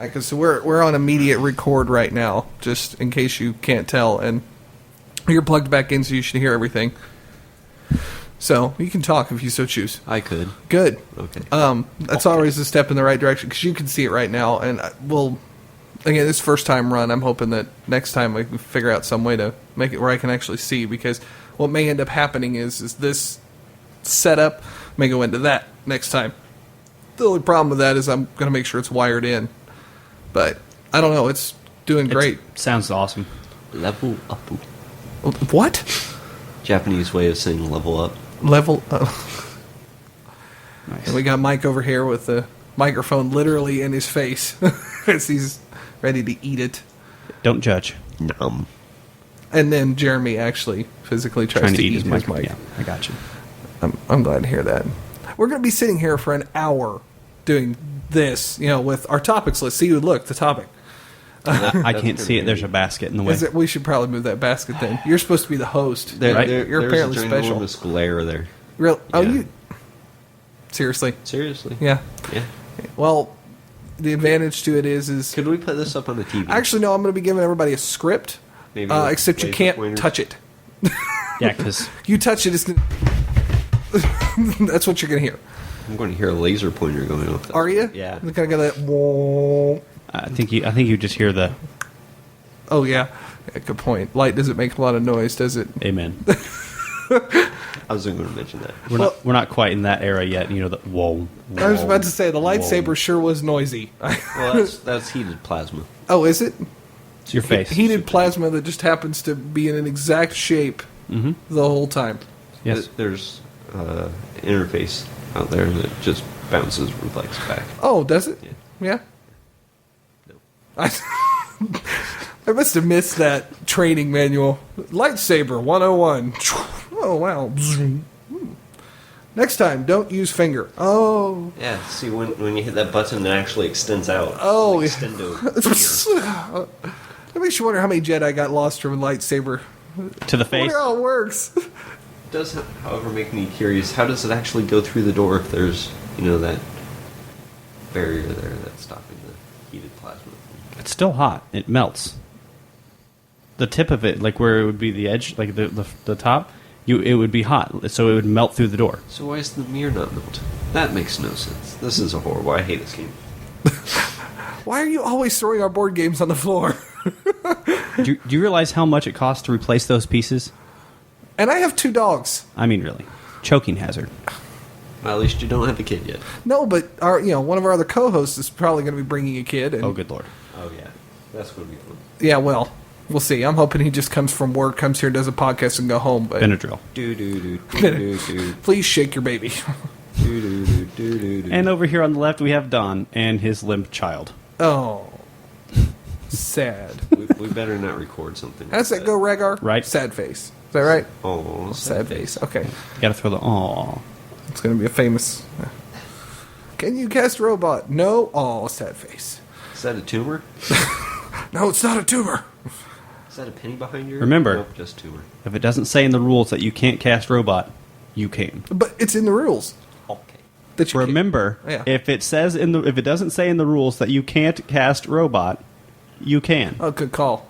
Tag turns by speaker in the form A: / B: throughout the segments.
A: Because we're on immediate record right now, just in case you can't tell, and you're plugged back in, so you should hear everything. So you can talk if you so choose.
B: I could.
A: Good.
B: Okay.
A: That's always a step in the right direction because you can see it right now, and we'll. Again, this first time run, I'm hoping that next time we can figure out some way to make it where I can actually see, because what may end up happening is this setup may go into that next time. The only problem with that is I'm going to make sure it's wired in. But I don't know, it's doing great.
C: Sounds awesome.
B: Level up.
A: What?
B: Japanese way of saying level up.
A: Level up.
C: Nice.
A: And we got Mike over here with the microphone literally in his face as he's ready to eat it.
C: Don't judge.
B: Numb.
A: And then Jeremy actually physically tries
C: Trying
A: to eat his mic.
C: Yeah, I got you.
A: I'm glad to hear that. We're going to be sitting here for an hour doing this, with our topics list. See, look, the topic.
C: I can't see it. There's a basket in the way.
A: We should probably move that basket then. You're supposed to be the host.
C: Right?
A: You're apparently
B: there's
A: special.
B: There's a glare there.
A: Real? Oh,
B: Yeah.
A: you... Seriously?
B: Seriously?
A: Yeah.
B: Yeah.
A: Well, the advantage to it is...
B: Could we put this up on the TV?
A: Actually, no, I'm going to be giving everybody a script,
B: Maybe with
A: except you
B: laser
A: can't
B: pointers?
A: touch it.
C: Yeah, because
A: You touch it, it's gonna... That's what you're going to hear.
B: I'm going to hear a laser pointer going off.
A: Are you?
B: Yeah.
A: You're going to get that... Whoa.
C: I think you just hear the
A: Oh, yeah. Good point. Light doesn't make a lot of noise, does it?
C: amen.
B: I wasn't going to mention that.
C: We're not quite in that era yet. The whoa.
A: I was about to say, the
C: whoa.
A: lightsaber sure was noisy.
B: Well, that's heated plasma.
A: Oh, is it?
C: It's your face.
A: Heated plasma that just happens to be in an exact shape the whole time.
C: Yes.
B: There's interface out there that just bounces, reflects back.
A: Oh, does it?
B: Yeah.
A: Yeah?
B: No.
A: I must have missed that training manual. Lightsaber 101. Oh, wow. Next time, don't use finger. Oh.
B: Yeah, see, when you hit that button, it actually extends out.
A: Oh,
B: like
A: yeah.
B: extendo.
A: That makes you wonder how many Jedi got lost from a lightsaber.
C: To the
A: I
C: face.
A: wonder how it works.
B: It does, however, make me curious. How does it actually go through the door if there's, that barrier there that's stopping the heated plasma?
C: It's still hot. It melts. The tip of it, like where it would be the edge, like the top, it would be hot, so it would melt through the door.
B: So why is the mirror not melt? That makes no sense. This is a horrible. I hate this game.
A: Why are you always throwing our board games on the floor?
C: Do you realize how much it costs to replace those pieces?
A: And I have 2 dogs.
C: I mean, really. Choking hazard.
B: Well, at least you don't have a kid yet.
A: No, but one of our other co-hosts is probably going to be bringing a kid. And,
C: Oh, good lord.
B: Oh, yeah. That's going to be fun.
A: Yeah, well, we'll see. I'm hoping he just comes from work, comes here, does a podcast, and go home. But
C: Benadryl.
B: Do-do-do-do-do-do.
A: please shake your baby.
B: Do-do-do-do-do-do.
C: And over here on the left, we have Don and his limp child.
A: Oh, sad.
B: We better not record something.
A: How's that go, Rhaegar?
C: Right.
A: Sad face. Is that right?
B: Oh,
A: Sad face. Okay.
C: You gotta throw the aw.
A: It's going to be a famous... Can you cast robot? No. Oh, sad face.
B: Is that a tumor?
A: No, it's not a tumor.
B: Is that a penny behind your...
C: Remember-
B: Nope, just tumor.
C: If it doesn't say in the rules that you can't cast robot, you can.
A: But it's in the rules.
B: Okay.
A: That you can't-
C: Remember,
A: Yeah.
C: if it doesn't say in the rules that you can't cast robot, you can.
A: Oh, good call.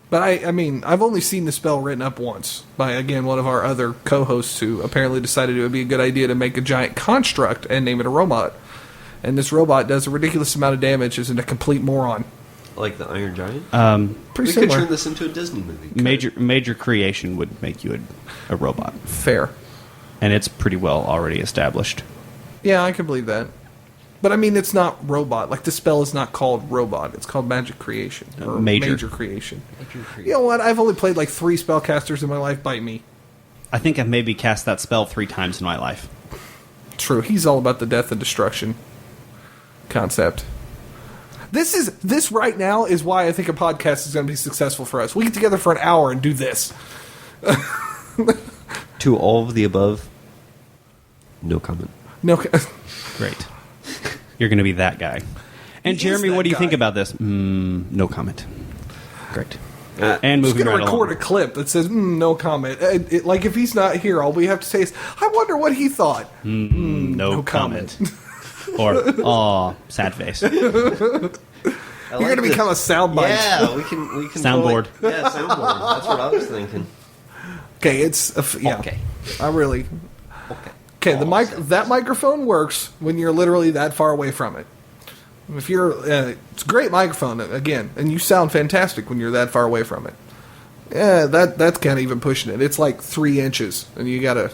A: But I mean, I've only seen the spell written up once by, again, one of our other co-hosts who apparently decided it would be a good idea to make a giant construct and name it a robot. And this robot does a ridiculous amount of damage, isn't a complete moron.
B: Like the Iron Giant?
A: Pretty
B: We could
A: similar.
B: turn this into a Disney movie.
C: Major creation would make you a robot,
A: Fair.
C: and it's pretty well already established.
A: Yeah, I can believe that. But I mean, it's not robot. Like, the spell is not called robot. It's called magic creation. Or
C: Major.
A: creation. You know what? I've only played like 3 spellcasters in my life. Bite me.
C: I think I've maybe cast that spell 3 times in my life.
A: True. He's all about the death and destruction concept. This right now is why I think a podcast is going to be successful for us. We get together for an hour and do this.
B: To all of the above, no comment.
A: No,
C: Great. You're going to be that guy. And
A: He is
C: Jeremy,
A: that
C: what do you
A: guy.
C: think about this? No comment. Great. And
A: I'm just
C: moving
A: going
C: right
A: to record
C: along.
A: a clip that says, no comment. Like, if he's not here, all we have to say is, I wonder what he thought.
C: No comment. Or, aw, sad face.
A: You're going to become a soundbite.
B: Yeah, we can
C: Soundboard.
B: Totally, yeah, soundboard. That's what I was thinking.
A: Okay, it's yeah.
B: Okay.
A: I really.
B: Okay.
A: Okay, that microphone works when you're literally that far away from it. If you're, it's a great microphone again, and you sound fantastic when you're that far away from it. Yeah, that's kind of even pushing it. It's like 3 inches, and you gotta,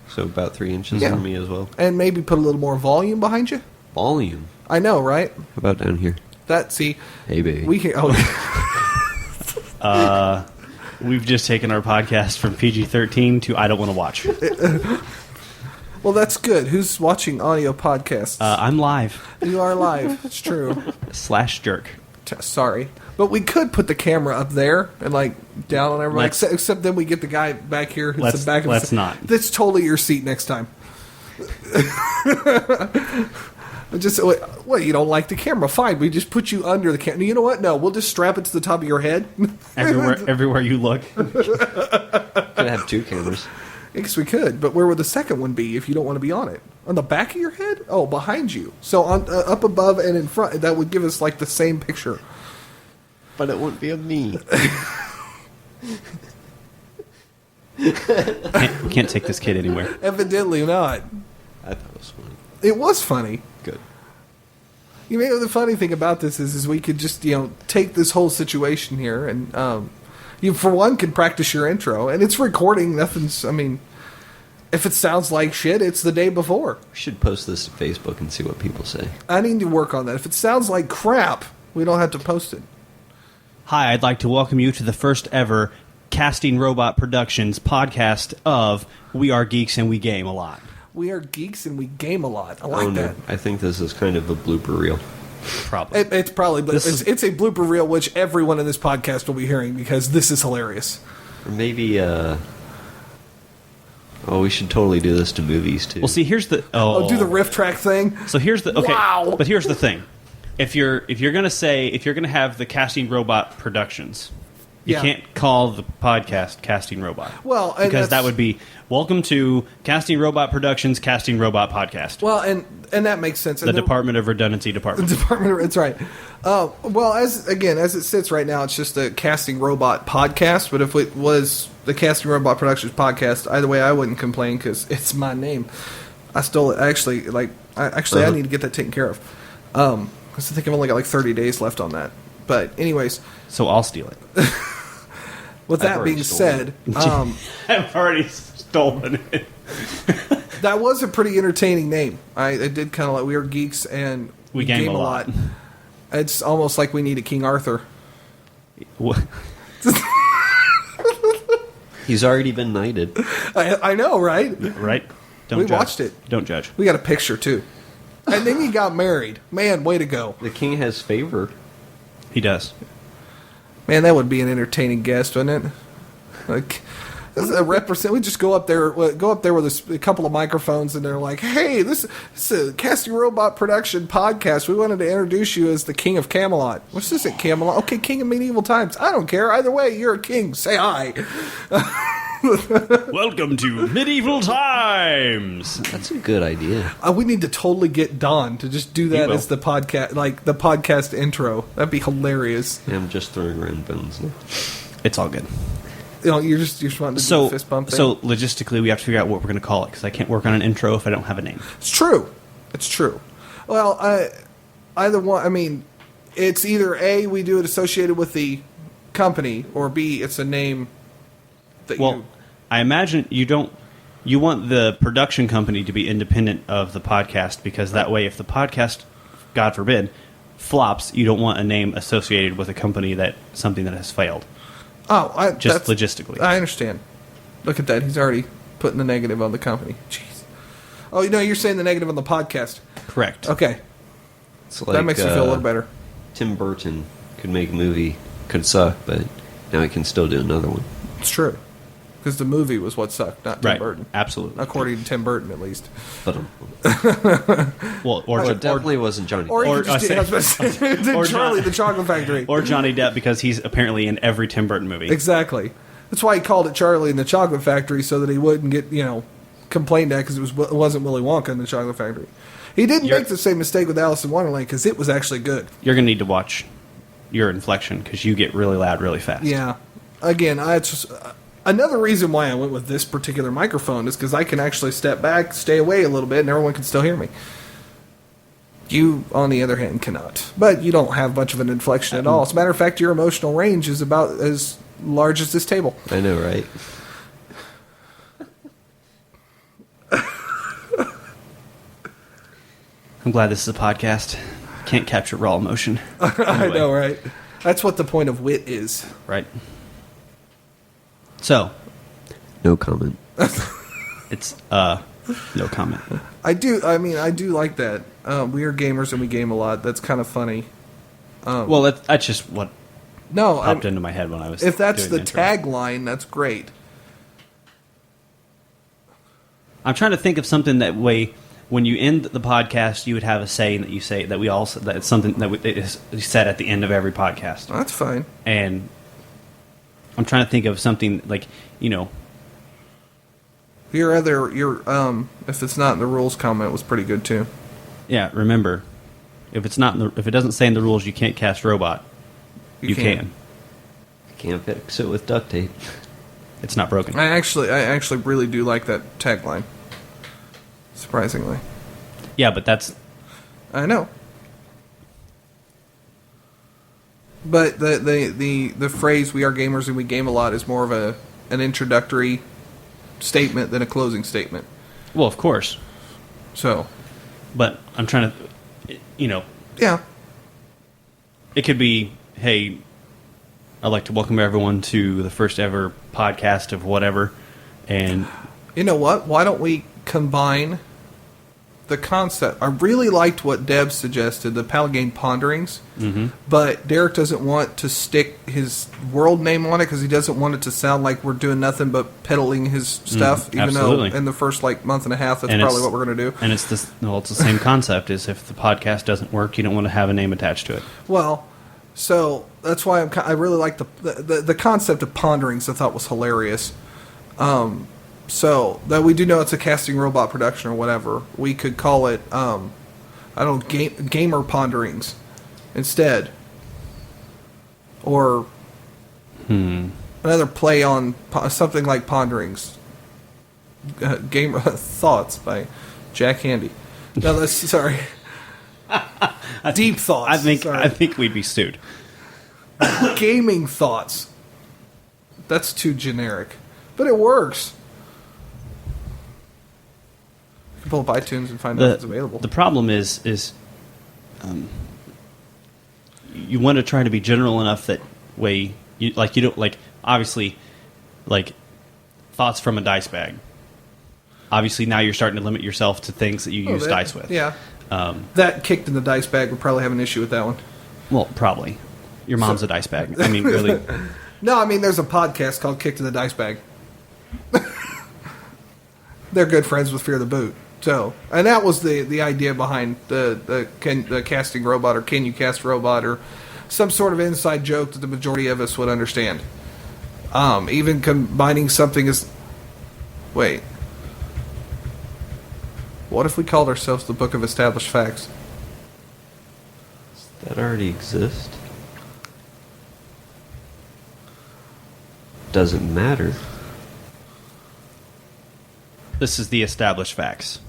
B: So about 3 inches
A: Yeah.
B: from me as well.
A: and maybe put a little more volume behind you.
B: Volume.
A: I know, right?
B: How about down here?
C: Hey, baby.
A: We can. Oh,
C: We've just taken our podcast from PG-13 to I don't want to watch.
A: well, that's good. Who's watching audio podcasts?
C: I'm live.
A: You are live. It's true.
C: /jerk.
A: Sorry, but we could put the camera up there and like down on everybody.
C: Let's-
A: Except then we get the guy back here. Who's the back of
C: let's
A: the,
C: not.
A: That's totally your seat next time. Just what? You don't like the camera? Fine. We just put you under the camera. You know what? No, we'll just strap it to the top of your head.
C: Everywhere you look.
B: Could have 2 cameras.
A: I guess we could, but where would the second one be if you don't want to be on it? On the back of your head? Oh, behind you. So on up above and in front. That would give us like the same picture.
B: But it wouldn't be of me.
C: Can't take this kid anywhere.
A: Evidently not.
B: I thought it was funny.
A: It was funny.
B: Good.
A: You know, the funny thing about this is we could just, take this whole situation here and, you, for one, could practice your intro. And it's recording. Nothing's, if it sounds like shit, it's the day before.
B: We should post this to Facebook and see what people say.
A: I need to work on that. If it sounds like crap, we don't have to post it.
C: Hi, I'd like to welcome you to the first ever Casting Robot Productions podcast of We Are Geeks and We Game a Lot.
A: We are geeks and we game a lot. I like
B: Oh, no.
A: that.
B: I think this is kind of a blooper reel.
C: Probably.
A: It's probably, but
C: This
A: it's a blooper reel, which everyone in this podcast will be hearing because this is hilarious.
B: Or maybe, we should totally do this to movies, too.
C: Well, see, here's the...
A: Oh, do the riff track thing.
C: So here's the... Okay,
A: Wow.
C: but here's the thing. If you're going to have the Casting Robot Productions... You
A: Yeah.
C: can't call the podcast Casting Robot.
A: Well, and
C: because that
A: that's-
C: would be welcome to Casting Robot Productions Casting Robot Podcast.
A: Well, and that makes sense.
C: The
A: And
C: Department of Redundancy Department.
A: Department. It's right. Well, as it sits right now, it's just a Casting Robot podcast. But if it was the Casting Robot Productions podcast, either way, I wouldn't complain because it's my name. I stole it. Actually, I need to get that taken care of. Because I think I've only got like 30 days left on that. But anyways,
C: So I'll steal it.
A: with
B: I've
A: that
B: already
A: being
B: stolen
A: said,
C: I've already stolen it.
A: that was a pretty entertaining name. I did kind of like We Are Geeks and
C: We game a lot.
A: It's almost like we need a King Arthur.
C: What?
B: He's already been knighted.
A: I know, right?
C: Right? Don't
A: We
C: judge.
A: watched it.
C: Don't judge.
A: We got a picture too. And then you got married. Man, way to go.
B: The king has favor.
C: He does.
A: Man, that would be an entertaining guest, wouldn't it? Like, as a represent, we just go up there with a couple of microphones, and they're like, "Hey, this is a Casting Robot Production podcast. We wanted to introduce you as the King of Camelot." What's this at Camelot? Okay, King of Medieval Times. I don't care. Either way, you're a king. Say hi.
C: Welcome to Medieval Times.
B: That's a good idea.
A: We need to totally get Don to just do that
C: will.
A: as the podcast, like the podcast intro. That'd be hilarious.
B: Yeah, I'm just throwing around bones now.
C: It's all good.
A: You're just wanting to do
C: So,
A: the fist bump thing.
C: so logistically, we have to figure out what we're going to call it because I can't work on an intro if I don't have a name.
A: It's true. It's true. Well, either one. I mean, it's either A, we do it associated with the company, or B, it's a name that
C: Well,
A: you.
C: I imagine you want the production company to be independent of the podcast because that way, if the podcast, God forbid, flops, you don't want a name associated with a company something that has failed.
A: Oh,
C: Just
A: that's-
C: logistically.
A: I understand. Look at that. He's already putting the negative on the company. Jeez. Oh, you're saying the negative on the podcast.
C: Correct.
A: Okay.
B: It's like,
A: That makes me feel a little better.
B: Tim Burton could make a movie, could suck, but now he can still do another one.
A: It's true. Because the movie was what sucked, not Tim
C: Right.
A: Burton.
C: Absolutely.
A: According to Tim Burton, at least.
B: But
C: Well, or
B: it definitely wasn't Johnny
A: Or
B: Depp.
A: you
C: Or,
A: could just
C: I
A: do the
C: or
A: Charlie
C: John-
A: the Chocolate Factory.
C: or Johnny Depp because he's apparently in every Tim Burton movie.
A: Exactly. That's why he called it Charlie and the Chocolate Factory, so that he wouldn't get, complained at because it wasn't Willy Wonka in the Chocolate Factory. He didn't make the same mistake with Alice in Wonderland because it was actually good.
C: You're going to need to watch your inflection because you get really loud really fast.
A: Yeah. Again, another reason why I went with this particular microphone is because I can actually step back, stay away a little bit, and everyone can still hear me. You, on the other hand, cannot. But you don't have much of an inflection at all. As a matter of fact, your emotional range is about as large as this table.
B: I know, right?
C: I'm glad this is a podcast. Can't capture raw emotion.
A: I know, right? That's what the point of wit is.
C: Right. So,
B: No comment.
C: it's no comment.
A: I do like that. We are gamers and we game a lot. That's kind of funny.
C: Well, that's just what
A: No,
C: popped into my head when I was.
A: if that's
C: doing
A: the
C: intro.
A: tagline, that's great.
C: I'm trying to think of something that way. When you end the podcast, you would have a saying that you say that we all that it's something that is said at the end of every podcast.
A: That's fine.
C: And I'm trying to think of something like
A: Your if it's not in the rules comment was pretty good too.
C: yeah. Remember, if it's not if it doesn't say in the rules, you can't cast robot. You can.
B: Can't fix it with duct tape.
C: It's not broken.
A: I actually really do like that tagline. Surprisingly.
C: Yeah, but that's
A: I know. But the phrase "we are gamers and we game a lot" is more of an introductory statement than a closing statement.
C: well, of course.
A: So,
C: But I'm trying to,
A: yeah.
C: it could be, hey, I'd like to welcome everyone to the first ever podcast of whatever, and
A: You know what? Why don't we combine the concept? I really liked what Deb suggested, the Palagane Ponderings, but Derek doesn't want to stick his world name on it because he doesn't want it to sound like we're doing nothing but peddling his stuff, even
C: absolutely.
A: though in the first month and a half that's
C: And
A: probably
C: it's-
A: what we're going to do.
C: and it's the same concept. Is if the podcast doesn't work, you don't want to have a name attached to it.
A: Well, so that's why I really like the concept of ponderings. I thought was hilarious. So that we do know it's a casting robot production or whatever. We could call it gamer ponderings instead, or another play on something like ponderings. Gamer thoughts by Jack Handy. No, that's sorry. Deep thoughts.
C: I think we'd be sued.
A: Gaming thoughts. That's too generic, but it works. You can pull up iTunes and find out if it's available.
C: The problem is you want to try to be general enough that way you don't like obviously like thoughts from a dice bag. Obviously now you're starting to limit yourself to things that you use dice with.
A: Yeah. That kicked in the dice bag would probably have an issue with that one.
C: Well, probably. Your mom's a dice bag. I mean, really.
A: No, I mean there's a podcast called Kicked in the Dice Bag. They're good friends with Fear the Boot. So, and that was the idea behind the casting robot, or can you cast robot, or some sort of inside joke that the majority of us would understand. Even combining something as, wait, what if we called ourselves the Book of Established Facts?
B: Does that already exist? Doesn't matter.
C: This is the established facts.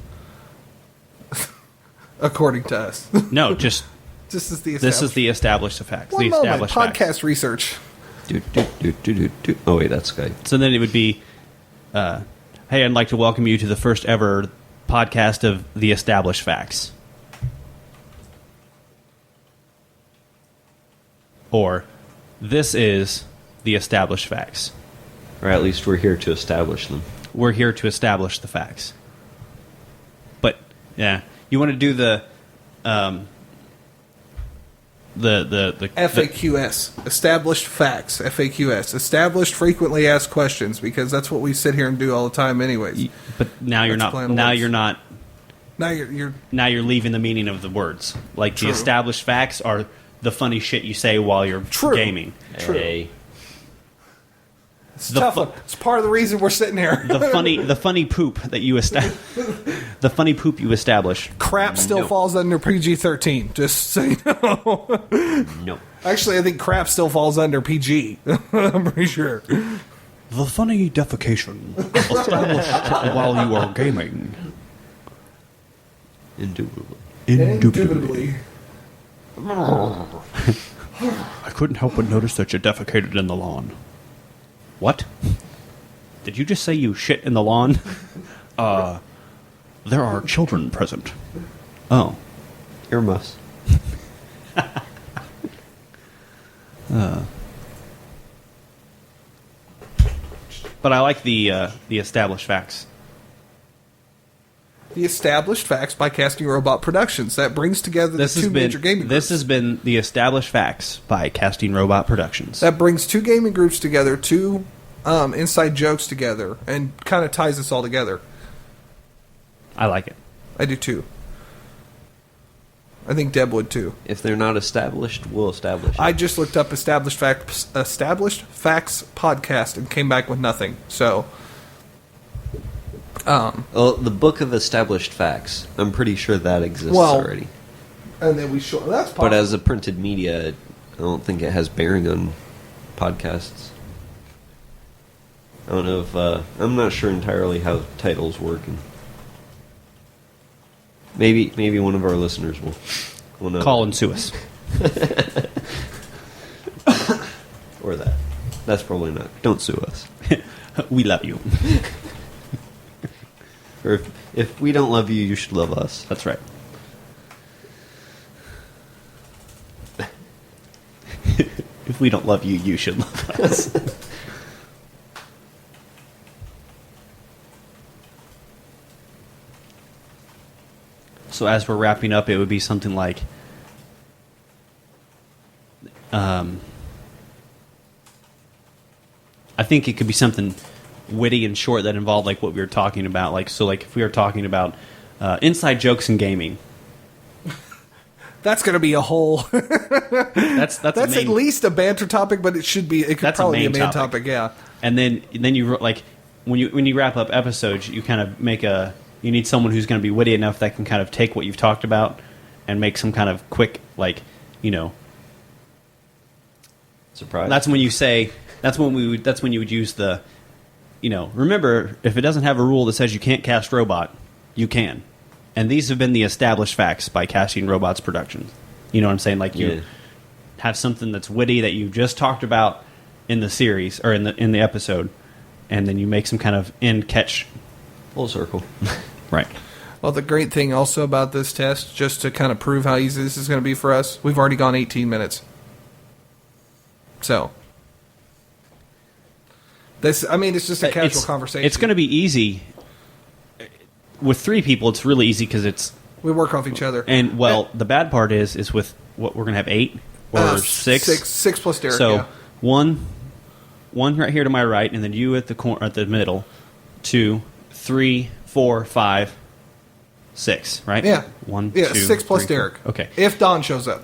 A: According to us.
C: No, just
A: This is the
C: established facts.
A: One
C: the
A: moment,
C: established
A: podcast
C: facts.
A: research.
B: Oh wait, that's Skype.
C: So then it would be, hey, I'd like to welcome you to the first ever podcast of the established facts. Or, this is the established facts.
B: Or at least we're here to establish them.
C: We're here to establish the facts. But yeah, you want to do the
A: FAQS, established facts. FAQS, established frequently asked questions, because that's what we sit here and do all the time, anyways.
C: But now you're
A: Let's
C: not.
A: play on
C: Now
A: words.
C: you're not.
A: Now you're
C: Now you're leaving the meaning of the words. Like
A: True.
C: the established facts are the funny shit you say while you're
A: True.
C: gaming.
A: True.
B: Hey.
A: It's tough. It's part of the reason we're sitting here.
C: the funny poop that you the funny poop you establish.
A: Crap still falls under PG-13. Just so you know.
B: No.
A: Actually, I think crap still falls under PG. I'm pretty sure.
C: The funny defecation established while you are gaming.
B: Indubitably.
C: I couldn't help but notice that you defecated in the lawn. What? Did you just say you shit in the lawn? There are children present. Oh.
B: Earmuffs.
C: But I like the established facts.
A: The Established Facts by Casting Robot Productions. That brings together the two major gaming groups.
C: This has been the Established Facts by Casting Robot Productions.
A: That brings two gaming groups together, two inside jokes together, and kind of ties us all together.
C: I like it.
A: I do too. I think Deb would too.
B: If they're not established, we'll establish it.
A: I just looked up Established Facts podcast and came back with nothing. So,
B: Well, the Book of Established Facts, I'm pretty sure that exists already.
A: and then we show that's possible.
B: But as a printed media, I don't think it has bearing on podcasts. I don't know if I'm not sure entirely how titles work. And maybe one of our listeners will know.
C: Call and sue us.
B: Or that. That's probably not. Don't sue us.
C: We love you.
B: Or if we don't love you, you should love us.
C: That's right. If we don't love you, you should love us. So as we're wrapping up, it would be something like, I think it could be something witty and short that involved like what we were talking about. Like, so like if we were talking about inside jokes in gaming.
A: That's going to be a whole.
C: That's
A: at least a banter topic, but it should be. It could
C: That's
A: probably
C: a
A: be a
C: main
A: main
C: topic.
A: topic. Yeah.
C: And then you like when you wrap up episodes, you kind of make you need someone who's going to be witty enough that can kind of take what you've talked about and make some kind of quick
B: Surprise.
C: That's when you say that's when you would use the remember, if it doesn't have a rule that says you can't cast robot, you can. And these have been the Established Facts by Casting Robots Productions. You know what I'm saying? Like you have something that's witty that you just talked about in the series or in the episode, and then you make some kind of end catch.
B: Full circle.
C: Right.
A: Well, the great thing also about this test, just to kind of prove how easy this is going to be for us, we've already gone 18 minutes. So, it's just a casual conversation.
C: It's going to be easy. With 3 people, it's really easy because
A: we work off each other.
C: And, the bad part is with what we're going to have 8 or 6?
A: 6 plus Derek,
C: So,
A: yeah.
C: one right here to my right, and then you at the middle. 2, 3, 4, 5, 6, right?
A: Yeah.
C: 1,
A: yeah,
C: 2,
A: 6 plus
C: 3, 4.
A: Derek.
C: Okay.
A: If Don shows up.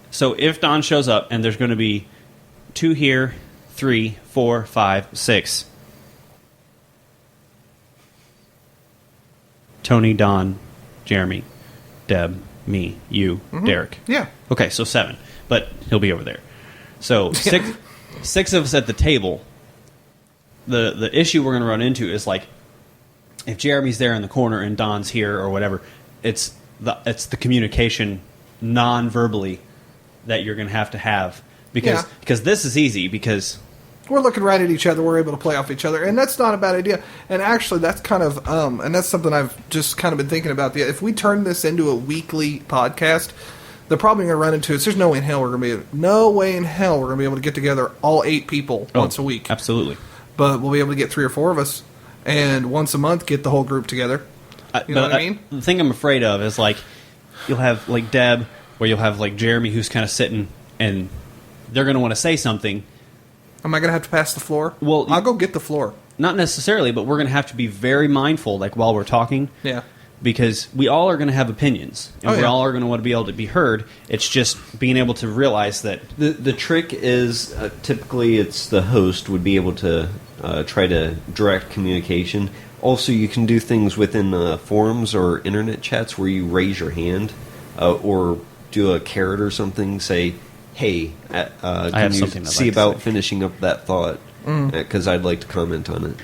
C: So if Don shows up, and there's going to be 2 here, 3, 4, 5, 6. Tony, Don, Jeremy, Deb, me, you, Derek.
A: Yeah.
C: Okay, so 7. But he'll be over there. So 6 of us at the table. The issue we're going to run into is like if Jeremy's there in the corner and Don's here or whatever, it's the communication non-verbally that you're going to have because this is easy because
A: we're looking right at each other. We're able to play off each other, and that's not a bad idea. And actually, that's kind of and that's something I've just kind of been thinking about. If we turn this into a weekly podcast, the problem you're going to run into is there's no way in hell we're going to be able to get together all 8 people once a week.
C: Absolutely.
A: But we'll be able to get 3 or 4 of us, and once a month get the whole group together. You know what I mean?
C: The thing I'm afraid of is like you'll have like Deb, or you'll have like Jeremy who's kind of sitting, and they're going to want to say something.
A: Am I going to have to pass the floor?
C: Well,
A: I'll go get the floor.
C: Not necessarily, but we're going to have to be very mindful, like while we're talking.
A: Yeah.
C: Because we all are going to have opinions, and we all are going to want to be able to be heard. It's just being able to realize that
B: The trick is typically it's the host would be able to try to direct communication. Also, you can do things within forums or internet chats where you raise your hand or do a carrot or something. Say, "Hey, can you
C: something I'd
B: see
C: like to
B: about
C: say."
B: finishing up that thought?" Because I'd like to comment on it.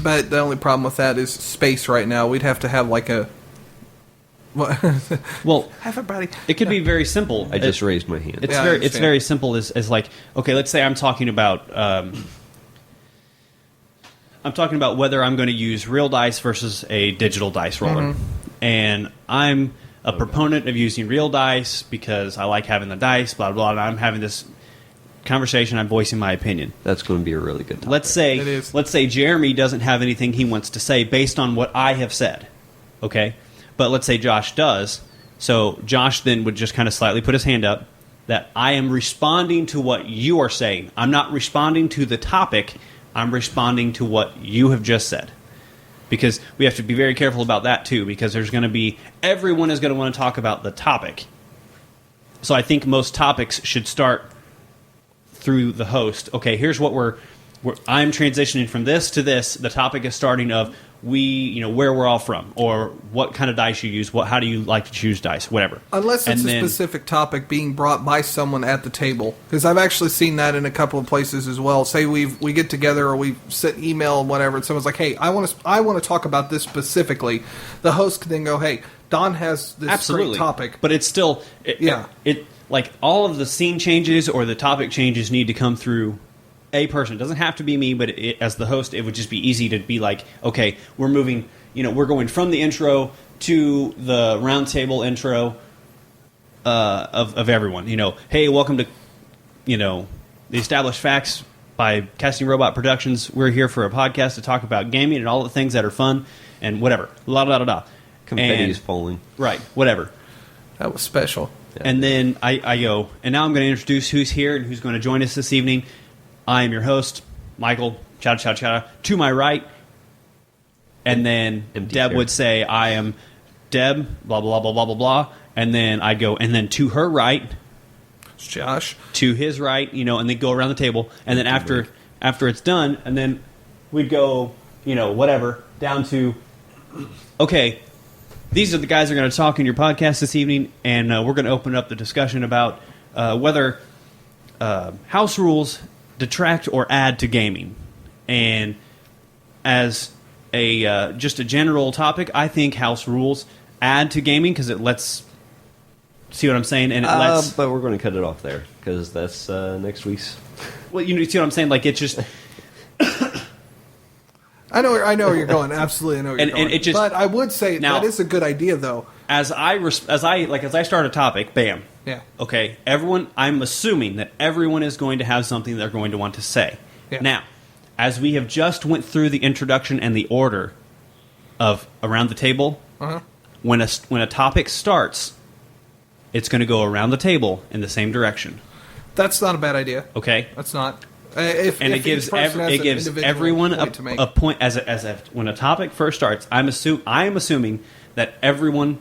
A: But the only problem with that is space right now. We'd have to have like a. What?
C: Well,
A: Everybody.
C: it could be very simple.
B: I just raised my hand.
C: It's
A: Yeah, I
C: it's
A: understand.
C: very simple as like, okay, let's say I'm talking about whether I'm going to use real dice versus a digital dice roller. And I'm a proponent of using real dice because I like having the dice, blah, blah, and I'm having this conversation, I'm voicing my opinion.
B: That's going to be a really good topic.
A: It is.
C: Let's say Jeremy doesn't have anything he wants to say based on what I have said. Okay? But let's say Josh does. So Josh then would just kind of slightly put his hand up that I am responding to what you are saying. I'm not responding to the topic. I'm responding to what you have just said. Because we have to be very careful about that too, because there's going to be, everyone is going to want to talk about the topic. So I think most topics should start through the host. Okay, here's what I'm transitioning from this to this. The topic is starting of where we're all from, or what kind of dice you use, how do you like to choose dice, whatever.
A: Unless it's
C: And
A: a
C: then-
A: specific topic being brought by someone at the table, because I've actually seen that in a couple of places as well. Say we get together or we sit email whatever, and someone's like, "Hey, I want to talk about this specifically." The host can then go, "Hey, Don has this
C: Absolutely.
A: great topic."
C: But it's still, it like all of the scene changes or the topic changes need to come through a person. It doesn't have to be me, but as the host, it would just be easy to be like, okay, we're moving, we're going from the intro to the roundtable intro of everyone. Hey, welcome to, the Established Facts by Casting Robot Productions. We're here for a podcast to talk about gaming and all the things that are fun and whatever. La da da da.
B: Confetti is
C: And-
B: falling.
C: Right, whatever.
A: That was special.
B: Yeah.
C: And then I go, and now I'm going to introduce who's here and who's going to join us this evening. I am your host, Michael, chowda, chowda, chowda, to my right. And then
B: Empty
C: Deb
B: chair.
C: would say, I am Deb, blah, blah, blah, blah, blah, blah. And then I'd go, and then to her right,
A: It's Josh.
C: to his right, and then go around the table. And then after it's done, and then we'd go, whatever, down to, okay, these are the guys that are going to talk in your podcast this evening, and we're going to open up the discussion about whether house rules detract or add to gaming. And as just a general topic, I think house rules add to gaming because it lets. See what I'm saying? And it lets.
B: But we're going to cut it off there because that's next week's.
C: Well, you see what I'm saying? Like it just.
A: I know where you're going. Absolutely, I know where you're
C: And
A: going.
C: it just-
A: but I would say
C: Now-
A: that is a good idea, though.
C: As I start a topic, bam.
A: Yeah.
C: Okay, everyone. I'm assuming that everyone is going to have something they're going to want to say.
A: Yeah.
C: Now, as we have just went through the introduction and the order of around the table, when a topic starts, it's going to go around the table in the same direction.
A: That's not a bad idea.
C: Okay.
A: That's not. If
C: And
A: if
C: it gives
A: each person has an individual
C: everyone
A: point to make.
C: a point when a topic first starts. I am assuming that everyone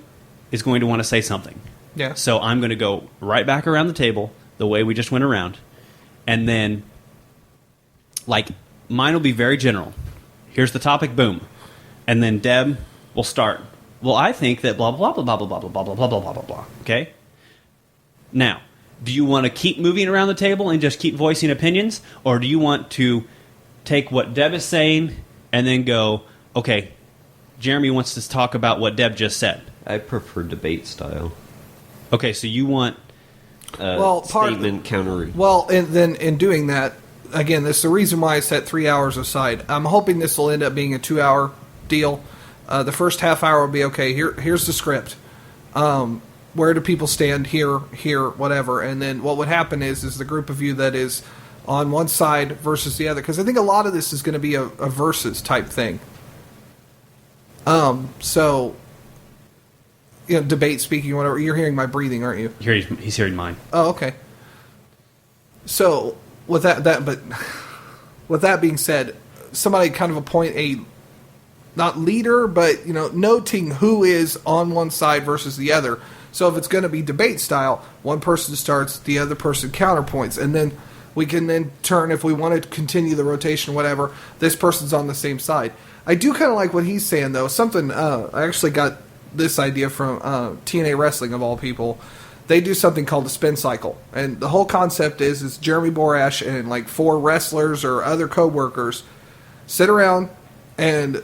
C: is going to want to say something.
A: Yeah.
C: So I'm going to go right back around the table the way we just went around, and then like mine will be very general. Here's the topic, boom, and then Deb will start. Well, I think that blah blah blah blah blah blah blah blah blah blah blah blah blah. Okay. Now, do you want to keep moving around the table and just keep voicing opinions, or do you want to take what Deb is saying and then go, okay, Jeremy wants to talk about what Deb just said.
B: I prefer debate style.
C: Okay, so you want
A: Well, part of
B: statement counter.
A: Well, and then in doing that, again, that's the reason why I set 3 hours aside. I'm hoping this will end up being a 2-hour deal. The first half hour will be okay. Here's the script. Where do people stand? Here, whatever. And then what would happen is the group of you that is on one side versus the other, because I think a lot of this is going to be a versus type thing. So, debate speaking, whatever. You're hearing my breathing, aren't you?
C: he's hearing mine.
A: Oh, okay. So with with that being said, somebody kind of appoint a not leader, but noting who is on one side versus the other. So if it's going to be debate style, one person starts, the other person counterpoints, and then We can then turn, if we want to continue the rotation, whatever, this person's on the same side. I do kind of like what he's saying, though. Something, I actually got this idea from TNA Wrestling, of all people. They do something called a spin cycle. And the whole concept is Jeremy Borash and like 4 wrestlers or other co-workers sit around and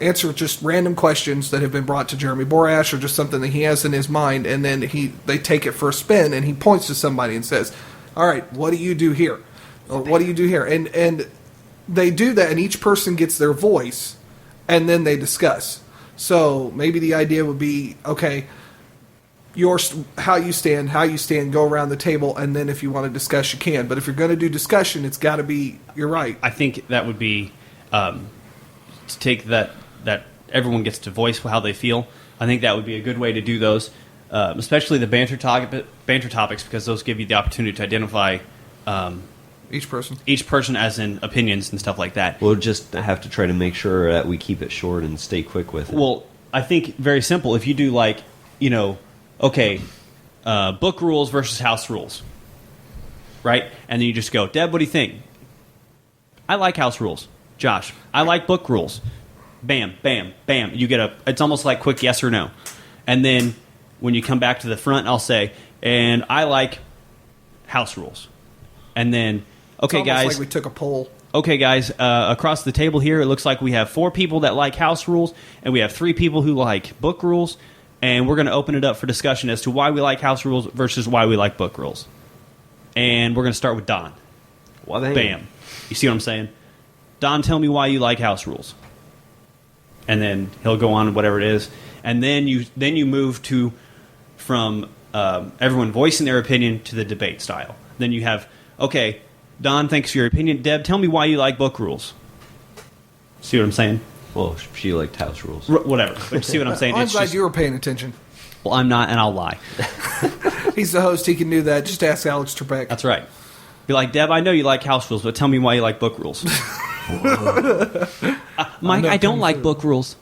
A: answer just random questions that have been brought to Jeremy Borash, or just something that he has in his mind, and then they take it for a spin, and he points to somebody and says, all right, what do you do here? Or what do you do here? And they do that, and each person gets their voice, and then they discuss. So maybe the idea would be, okay, how you stand, go around the table, and then if you want to discuss, you can. But if you're going to do discussion, it's got to be, you're right.
C: I think that would be to take that everyone gets to voice how they feel. I think that would be a good way to do those, especially the banter topics, because those give you the opportunity to identify
A: Each
C: person as in opinions and stuff like that.
B: We'll just have to try to make sure that we keep it short and stay quick with it.
C: Well, I think very simple. If you do book rules versus house rules, right? And then you just go, Deb, what do you think? I like house rules. Josh, I like book rules. Bam, bam, bam. You get it's almost like quick yes or no. And then when you come back to the front, I'll say, and I like house rules. And then, okay,
A: it's
C: guys.
A: like we took a poll.
C: Okay, guys, across the table here, it looks like we have 4 people that like house rules, and we have 3 people who like book rules, and we're going to open it up for discussion as to why we like house rules versus why we like book rules. And we're going to start with Don.
B: Well,
C: Bam. You see what I'm saying? Don, tell me why you like house rules. And then he'll go on whatever it is. And then you move from everyone voicing their opinion to the debate style. Then you have, okay, Don, thanks for your opinion. Deb, tell me why you like book rules. See what I'm saying?
B: Well, she liked house rules.
C: Whatever. But you see what I'm saying?
A: I'm glad you were paying attention.
C: Well, I'm not, and I'll lie.
A: He's the host. He can do that. Just ask Alex Trebek.
C: That's right. Be like, Deb, I know you like house rules, but tell me why you like book rules. Mike, I don't like book rules.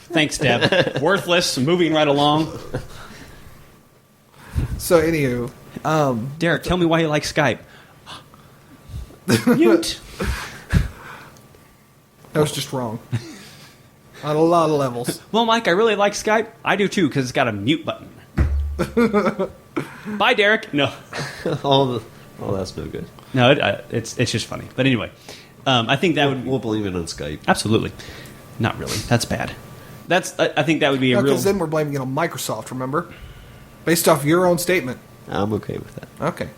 C: Thanks, Deb. Worthless. Moving right along.
A: So, anywho.
C: Derek, tell me why you like Skype. Mute.
A: That was just wrong. On a lot of levels.
C: Well, Mike, I really like Skype. I do too, because it's got a mute button. Bye, Derek. No.
B: Oh, that's no good.
C: No, it's just funny. But anyway, I think that would...
B: We'll blame it on Skype.
C: Absolutely. Not really. That's bad. I think that would be a real...
A: Because then we're blaming it on Microsoft, remember? Based off your own statement.
B: I'm okay with that.
A: Okay.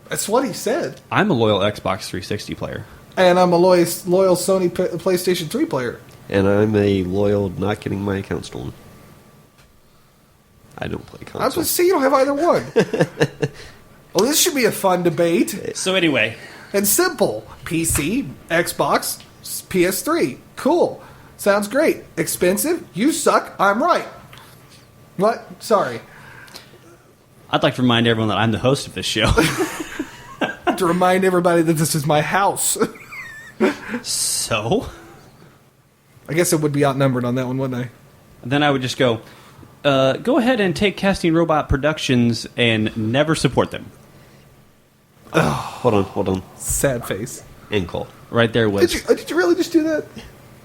A: That's what he said.
C: I'm a loyal Xbox 360 player.
A: And I'm a loyal Sony PlayStation 3 player.
B: And I'm a loyal not getting my account stolen. I don't play console.
A: I was going to say you don't have either one. Well, this should be a fun debate.
C: So anyway...
A: And simple. PC, Xbox, PS3. Cool. Sounds great. Expensive? You suck. I'm right. What? Sorry.
C: I'd like to remind everyone that I'm the host of this show.
A: To remind everybody that this is my house.
C: So?
A: I guess it would be outnumbered on that one, wouldn't I?
C: Then I would just go ahead and take Casting Robot Productions and never support them.
B: Hold on.
A: Sad face.
B: End call.
C: Right there was...
A: Did you really just do that?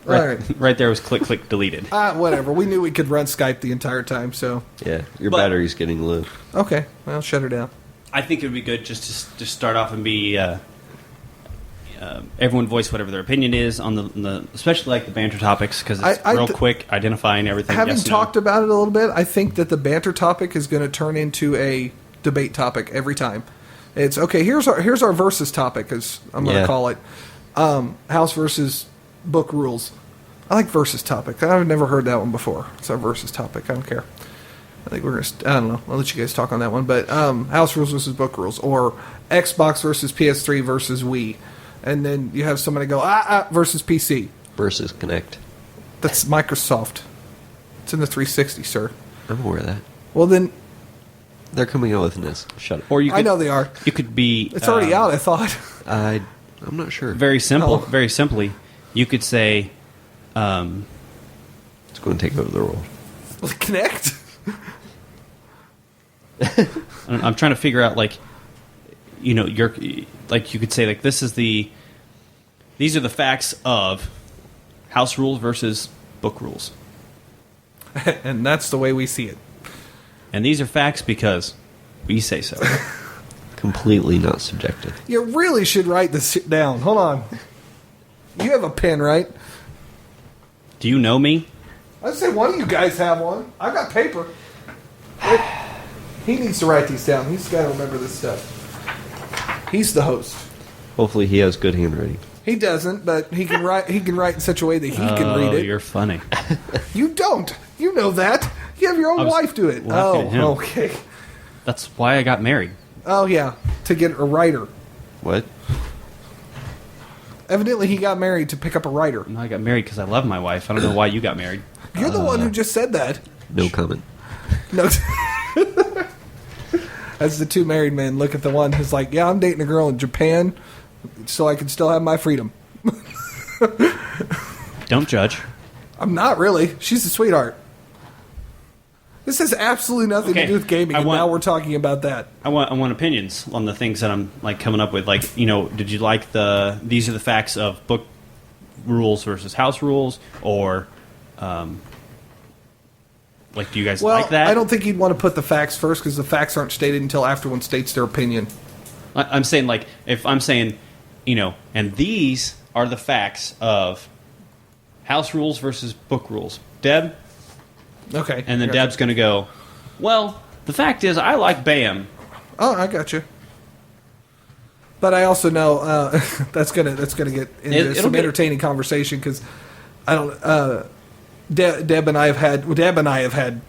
A: All right.
C: Right there was click, deleted.
A: Whatever. We knew we could run Skype the entire time, so...
B: Yeah, your battery's getting low.
A: Okay. Well, shut her down.
C: I think it would be good just to start off and be... everyone voice whatever their opinion is on the especially like the banter topics, because it's real quick identifying everything.
A: Having
C: yes,
A: talked
C: no.
A: about it a little bit, I think that the banter topic is going to turn into a debate topic every time. It's okay. Here's our versus topic, as I'm going to call it, house versus book rules. I like versus topic. I've never heard that one before. It's our versus topic. I don't care. I think we're gonna. I don't know. I'll let you guys talk on that one. But house rules versus book rules, or Xbox versus PS3 versus Wii. And then you have somebody go, versus PC.
B: Versus Kinect.
A: That's Microsoft. It's in the 360, sir.
B: I'm aware of that.
A: Well, then...
B: They're coming out with this. Shut up.
C: Or you could,
A: I know they are.
C: You could be...
A: It's already out, I thought.
B: I'm not sure.
C: Very simple.
A: Oh.
C: Very simply, you could say...
B: It's going to take over the world.
A: Connect?
C: I'm trying to figure out, like... you're like, you could say, like, these are the facts of house rules versus book rules.
A: And that's the way we see it.
C: And these are facts because we say so.
B: Completely not subjective.
A: You really should write this shit down. Hold on. You have a pen, right?
C: Do you know me?
A: I'd say one of you guys have one. I've got paper. He needs to write these down. He's got to remember this stuff. He's the host.
B: Hopefully he has good handwriting.
A: He doesn't, but he can write. He can write in such a way that he can read it.
C: You're funny.
A: You don't. You know that. You have your
C: I
A: own
C: was
A: wife do it.
C: laughing at him.
A: Okay.
C: That's why I got married.
A: Oh yeah, to get a writer.
B: What?
A: Evidently, he got married to pick up a writer.
C: No, I got married because I love my wife. I don't know why you got married.
A: You're the one who just said that.
B: No comment.
A: No. As the two married men look at the one who's like, yeah, I'm dating a girl in Japan, so I can still have my freedom.
C: Don't judge.
A: I'm not really. She's a sweetheart. This has absolutely nothing to
C: Okay,
A: do with gaming, and now we're talking about that.
C: I want opinions on the things that I'm like coming up with. Like, did you like these are the facts of book rules versus house rules, or like, do you guys like that?
A: I don't think you'd want to put the facts first because the facts aren't stated until after one states their opinion.
C: I'm saying, like, if I'm saying, and these are the facts of house rules versus book rules. Deb?
A: Okay.
C: And then
A: gotcha.
C: Deb's going to go, well, the fact is I like BAM.
A: Oh, I got you. But I also know that's gonna get into some entertaining conversation because I don't. Deb and I have had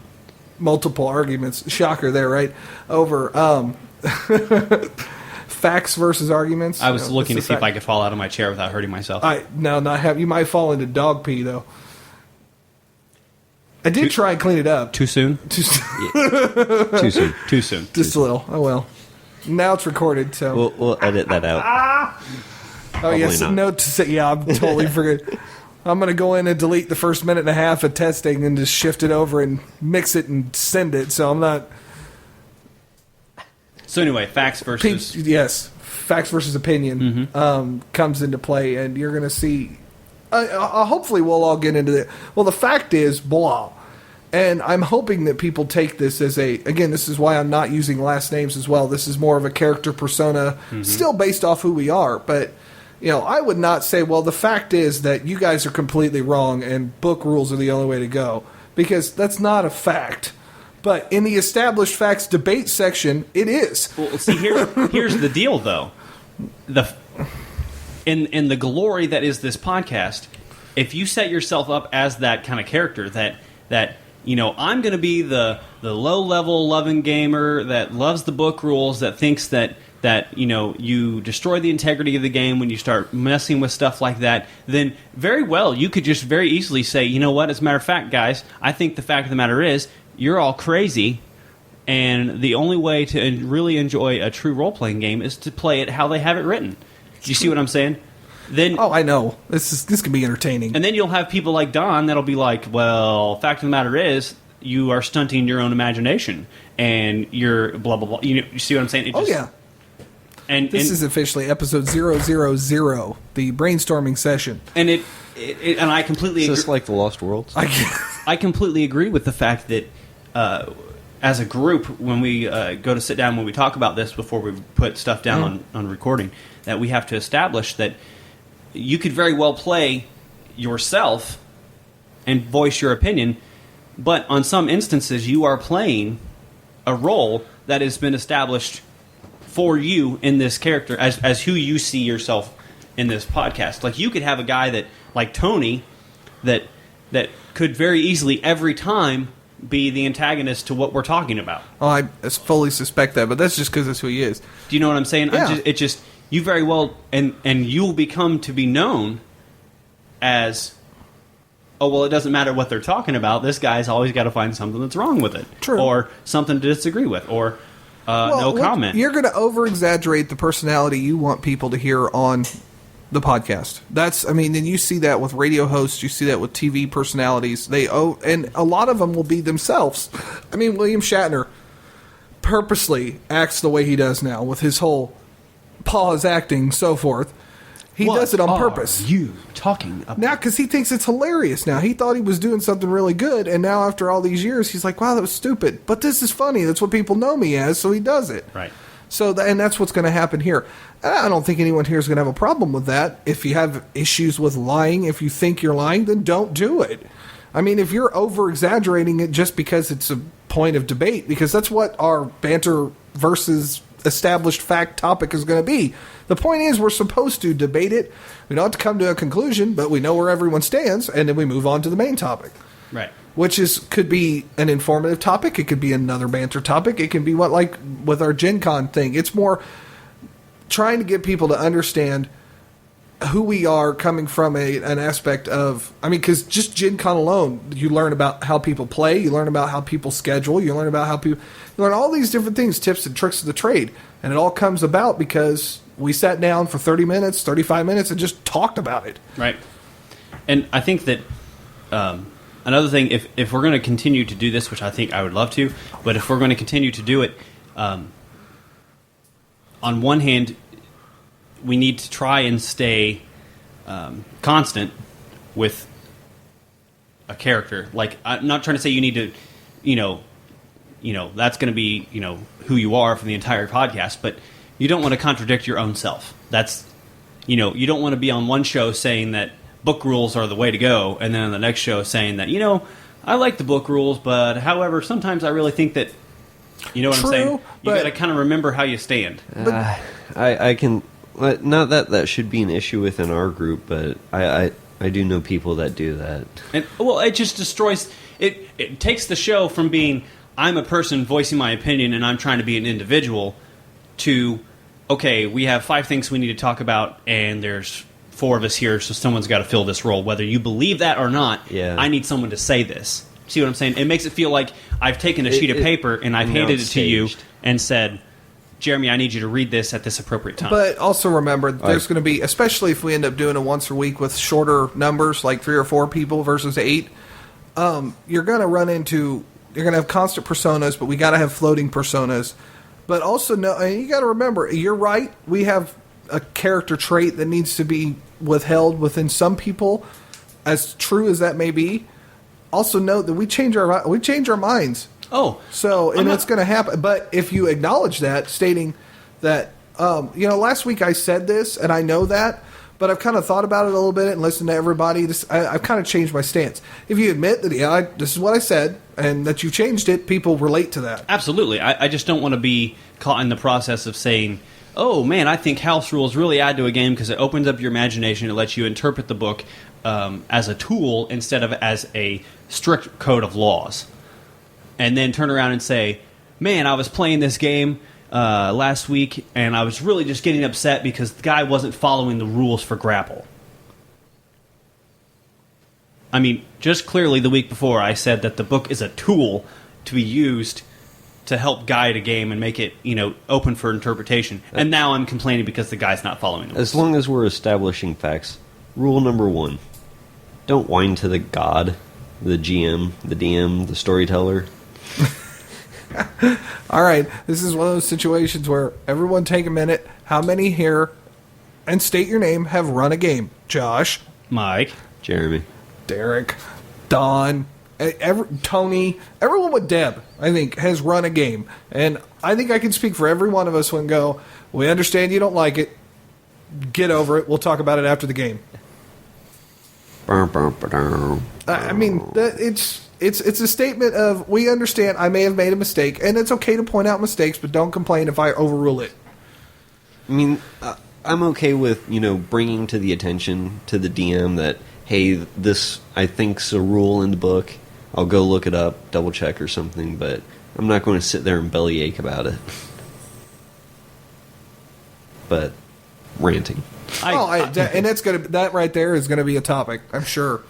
A: multiple arguments. Shocker, there, right? Over facts versus arguments.
C: I was looking to see if I could fall out of my chair without hurting myself.
A: You might fall into dog pee though. I did try and clean it up.
C: Too soon?
B: Too soon.
C: Too soon.
A: Just a little. Oh well. Now it's recorded, so.
B: We'll edit that out.
A: Oh yes,
B: not.
A: note to say. Yeah, I'm totally forget. I'm gonna go in and delete the first minute and a half of testing and just shift it over and mix it and send it. So I'm not.
C: So anyway, facts versus
A: yes, facts versus opinion comes into play, and you're gonna see. Hopefully, we'll all get into it. Well, the fact is, blah. And I'm hoping that people take this as again, this is why I'm not using last names as well. This is more of a character persona, still based off who we are. But, I would not say, well, the fact is that you guys are completely wrong and book rules are the only way to go. Because that's not a fact. But in the established facts debate section, it is.
C: Well, see, here's the deal, though. In the glory that is this podcast, if you set yourself up as that kind of character, that I'm going to be the low-level loving gamer that loves the book rules, that thinks that you destroy the integrity of the game when you start messing with stuff like that, then very well, you could just very easily say, you know what, as a matter of fact, guys, I think the fact of the matter is, you're all crazy, and the only way to really enjoy a true role-playing game is to play it how they have it written. Do you see what I'm saying? Then,
A: I know. This can be entertaining.
C: And then you'll have people like Don that'll be like, well, fact of the matter is, you are stunting your own imagination, and you're blah, blah, blah. You see what I'm saying?
A: Yeah. And this is officially episode 000, the brainstorming session.
C: And and I completely
B: Is
C: agree.
B: this like the Lost Worlds?
C: I completely agree with the fact that as a group, when we go to sit down, when we talk about this before we put stuff down on recording, that we have to establish that you could very well play yourself and voice your opinion, but on some instances you are playing a role that has been established for you in this character as who you see yourself in this podcast. Like, you could have a guy that, like Tony, that could very easily every time be the antagonist to what we're talking about.
A: Oh, I fully suspect that, but that's just because that's who he is.
C: Do you know what I'm saying?
A: Yeah.
C: You very well, and you will become to be known as, oh, well, it doesn't matter what they're talking about. This guy's always got to find something that's wrong with it.
A: True.
C: Or something to disagree with, or no comment.
A: You're going to over-exaggerate the personality you want people to hear on the podcast. And you see that with radio hosts, you see that with TV personalities. And a lot of them will be themselves. I mean, William Shatner purposely acts the way he does now with his whole pause, acting, so forth. He does it on purpose.
C: You talking about
A: Now, because he thinks it's hilarious now. He thought he was doing something really good, and now after all these years, he's like, wow, that was stupid. But this is funny. That's what people know me as, so he does it.
C: Right.
A: So, and that's what's going to happen here. I don't think anyone here is going to have a problem with that. If you have issues with lying, if you think you're lying, then don't do it. I mean, if you're over-exaggerating it just because it's a point of debate, because that's what our banter versus established fact topic is going to be. The point is, we're supposed to debate it. We don't have to come to a conclusion, but we know where everyone stands, and then we move on to the main topic.
C: Right.
A: Which could be an informative topic. It could be another banter topic. It can be what, like with our Gen Con thing. It's more trying to get people to understand who we are coming from an aspect of, I mean, because just Gen Con alone, you learn about how people play, you learn about how people schedule, you learn about how people, you learn all these different things, tips and tricks of the trade. And it all comes about because we sat down for 30 minutes, 35 minutes, and just talked about it.
C: Right. And I think that another thing, if we're going to continue to do this, which I think I would love to, but if we're going to continue to do it, on one hand, we need to try and stay constant with a character. Like, I'm not trying to say you need to, that's going to be, who you are for the entire podcast, but you don't want to contradict your own self. That's, you don't want to be on one show saying that book rules are the way to go, and then on the next show saying that, I like the book rules, but however, sometimes I really think that, you know what
A: True,
C: I'm saying? You
A: but-
C: got to kind of remember how you stand.
B: I can, not that should be an issue within our group, but I do know people that do that.
C: And well, it just destroys it. It takes the show from being I'm a person voicing my opinion and I'm trying to be an individual to, okay, we have 5 things we need to talk about and there's 4 of us here, so someone's got to fill this role. Whether you believe that or not,
B: Yeah.
C: I need someone to say this. See what I'm saying? It makes it feel like I've taken a sheet of paper and I've
B: now
C: handed it
B: it's
C: to you
B: staged.
C: and said, Jeremy, I need you to read this at this appropriate time.
A: But also remember, there's going to be, especially if we end up doing it once a week with shorter numbers, like 3 or 4 people versus 8, you're going to run into, you're going to have constant personas, but we got to have floating personas. But also, and you got to remember, you're right, we have a character trait that needs to be withheld within some people, as true as that may be. Also note that we change our minds.
C: oh,
A: So, and
C: I'm not-
A: it's going to happen. But if you acknowledge that, stating that, last week I said this, and I know that, but I've kind of thought about it a little bit and listened to everybody. I've kind of changed my stance. If you admit that, this is what I said, and that you changed it, people relate to that.
C: Absolutely. I just don't want to be caught in the process of saying, oh, man, I think house rules really add to a game because it opens up your imagination. It lets you interpret the book as a tool instead of as a strict code of laws. And then turn around and say, man, I was playing this game last week, and I was really just getting upset because the guy wasn't following the rules for grapple. I mean, just clearly the week before I said that the book is a tool to be used to help guide a game and make it, open for interpretation. And now I'm complaining because the guy's not following the rules.
B: As long as we're establishing facts, rule number 1, don't whine to the god, the GM, the DM, the storyteller.
A: All right, this is one of those situations where everyone take a minute. How many here, and state your name, have run a game? Josh,
C: Mike.
B: Jeremy.
A: Derek, Don, Tony, everyone with Deb, I think, has run a game. And I think I can speak for every one of us when go, we understand you don't like it. Get over it. We'll talk about it after the game. I mean, it's a statement of, we understand I may have made a mistake, and it's okay to point out mistakes, but don't complain if I overrule it.
B: I mean, I'm okay with, bringing to the attention to the DM that, hey, this, I think's a rule in the book. I'll go look it up, double check or something, but I'm not going to sit there and bellyache about it. But ranting.
A: And that right there is gonna be a topic, I'm sure.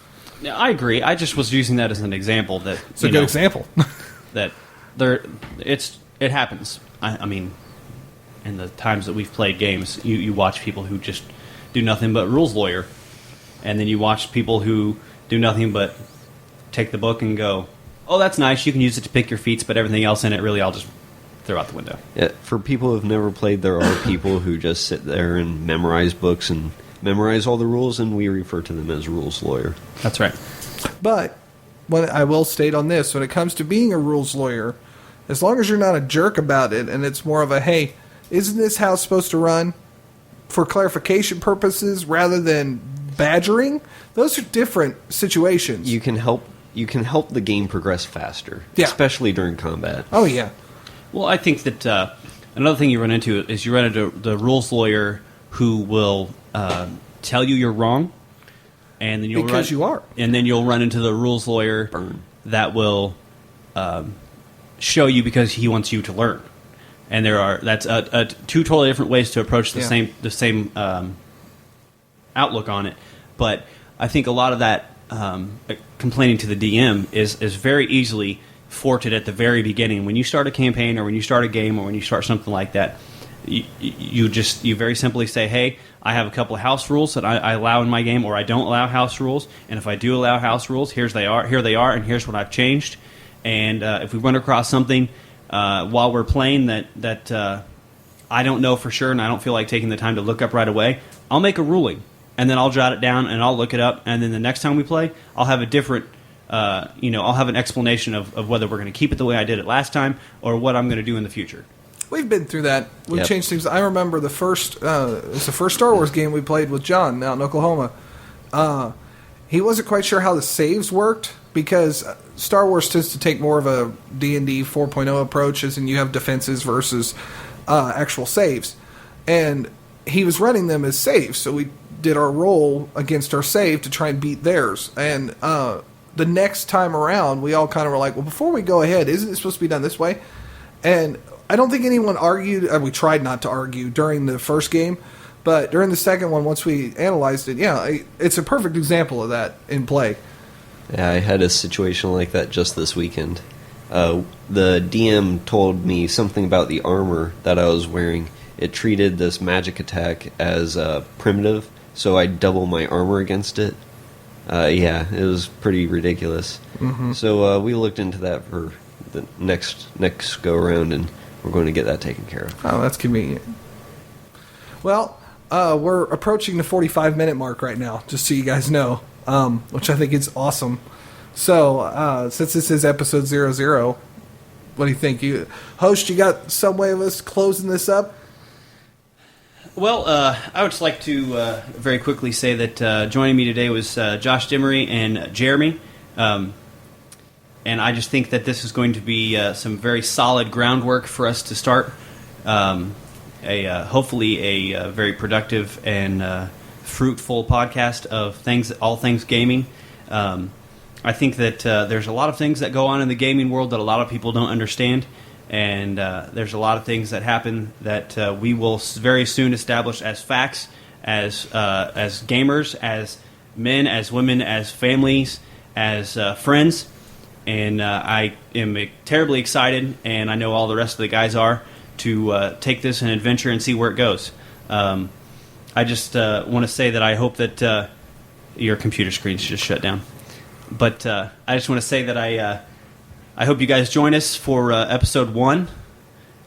C: I agree. I just was using that as an example that
A: It's a good example.
C: that it happens. I mean, in the times that we've played games, you watch people who just do nothing but rules lawyer, and then you watch people who do nothing but take the book and go, oh, that's nice, you can use it to pick your feats, but everything else in it, really, I'll just throw out the window.
B: Yeah, for people who've never played, there are people who just sit there and memorize books and memorize all the rules, and we refer to them as rules lawyer.
C: That's right.
A: But what I will state on this, when it comes to being a rules lawyer, as long as you're not a jerk about it and it's more of a, hey, isn't this how it's supposed to run, for clarification purposes rather than badgering, those are different situations.
B: You can help the game progress faster,
A: Yeah.
B: especially during combat.
A: Oh, yeah.
C: Well, I think that another thing you run into is you run into the rules lawyer who will tell you you're wrong, and then
A: Because you are.
C: and then you'll run into the rules lawyer that will show you because he wants you to learn. And that's two totally different ways to approach the same outlook on it. But I think a lot of that complaining to the DM is very easily forted at the very beginning. When you start a campaign, or when you start a game, or when you start something like that, you very simply say, hey, I have a couple of house rules that I allow in my game, or I don't allow house rules, and if I do allow house rules, here they are, and here's what I've changed. And if we run across something while we're playing that I don't know for sure, and I don't feel like taking the time to look up right away, I'll make a ruling, and then I'll jot it down, and I'll look it up, and then the next time we play, I'll have a different, I'll have an explanation of whether we're going to keep it the way I did it last time, or what I'm going to do in the future.
A: We've been through that. We've
B: Yep.
A: changed things. I remember it's the first Star Wars game we played with John out in Oklahoma. He wasn't quite sure how the saves worked, because Star Wars tends to take more of a D&D 4.0 approach, as in you have defenses versus actual saves. And he was running them as saves, so we did our roll against our save to try and beat theirs. And the next time around, we all kind of were like, well, before we go ahead, isn't it supposed to be done this way? And I don't think anyone argued. We tried not to argue during the first game, but during the second one, once we analyzed it, it's a perfect example of that in play.
B: Yeah, I had a situation like that just this weekend. The DM told me something about the armor that I was wearing. It treated this magic attack as primitive, so I double my armor against it. It was pretty ridiculous. Mm-hmm. So we looked into that for the next go around, and we're going to get that taken care of.
A: Oh, that's convenient. Well, we're approaching the 45-minute mark right now, just so you guys know, which I think is awesome. So, since this is episode 00, what do you think? Host, you got some way of us closing this up?
C: Well, I would just like to very quickly say that joining me today was Josh Dimery and Jeremy. And I just think that this is going to be some very solid groundwork for us to start hopefully a very productive and fruitful podcast of all things gaming. I think that there's a lot of things that go on in the gaming world that a lot of people don't understand, and there's a lot of things that happen that we will very soon establish as facts, as gamers, as men, as women, as families, as friends. And I am terribly excited, and I know all the rest of the guys are, to take this an adventure and see where it goes. I just want to say that I hope that your computer screen's just shut down. But I just want to say that I hope you guys join us for episode 1,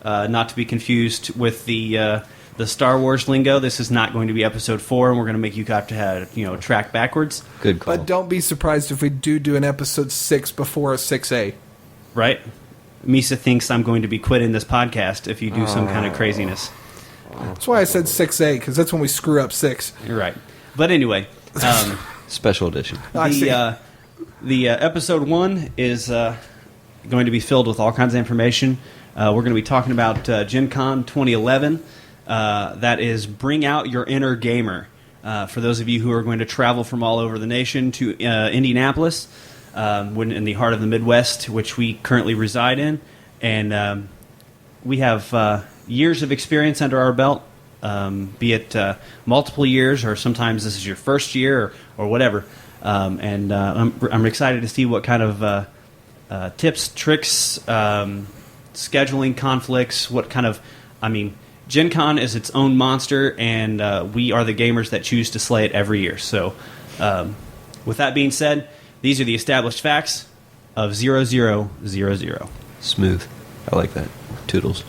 C: not to be confused with the Star Wars lingo. This is not going to be episode 4, and we're going to make you have to track backwards.
B: Good call.
A: But don't be surprised if we do an episode 6 before a 6A.
C: Right? Misa thinks I'm going to be quitting this podcast if you do some kind of craziness.
A: That's why I said 6A, because that's when we screw up 6.
C: You're right. But anyway,
B: Special edition.
A: I see.
C: the episode 1 is going to be filled with all kinds of information. We're going to be talking about Gen Con 2011. That is Bring Out Your Inner Gamer. For those of you who are going to travel from all over the nation to Indianapolis, in the heart of the Midwest, which we currently reside in. And we have years of experience under our belt, be it multiple years, or sometimes this is your first year, or whatever. I'm excited to see what kind of tips, tricks, scheduling conflicts, what kind of... Gen Con is its own monster, and we are the gamers that choose to slay it every year. So, with that being said, these are the established facts of 0000.
B: Smooth. I like that. Toodles.